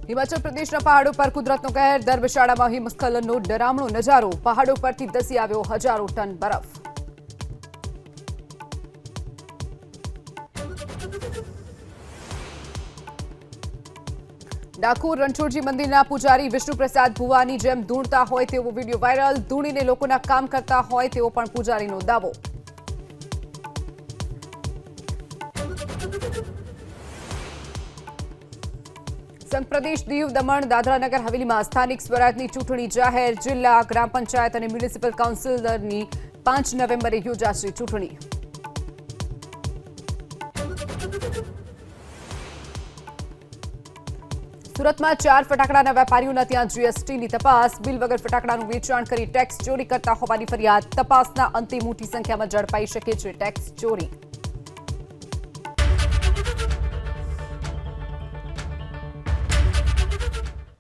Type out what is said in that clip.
હિમાચલ પ્રદેશના પહાડો પર કુદરતનો કહેર, ધર્મશાળામાં હિમસ્ખલનનો ડરામણો નજારો, પહાડો પરથી ધસી આવ્યો હજારો ટન બરફ। ડાકોર રણછોડજી મંદિરના પૂજારી વિષ્ણુપ્રસાદ ભુવાની જેમ ધૂણતા હોય તેવો વિડીયો વાયરલ, ધૂણીને લોકોના કામ કરતા હોય તેવો પણ પૂજારીનો દાવો। સંઘ પ્રદેશ દીવ દમણ દાદરા નગર હવેલીમાં સ્થાનિક સ્વરાજની ચૂંટણી જાહેર, જિલ્લા ગ્રામ પંચાયત અને મ્યુનિસિપલ કાઉન્સિલરની 5 નવેમ્બરે યોજાશે ચૂંટણી। સુરતમાં 4 ફટાકડાના વેપારીઓના ત્યાં જીએસટીની તપાસ, બિલ વગર ફટાકડાનું વેચાણ કરી ટેક્સ ચોરી કરતા હોવાની ફરિયાદ, તપાસના અંતે મોટી સંખ્યામાં ઝડપાઈ શકે છે ટેક્સ ચોરી।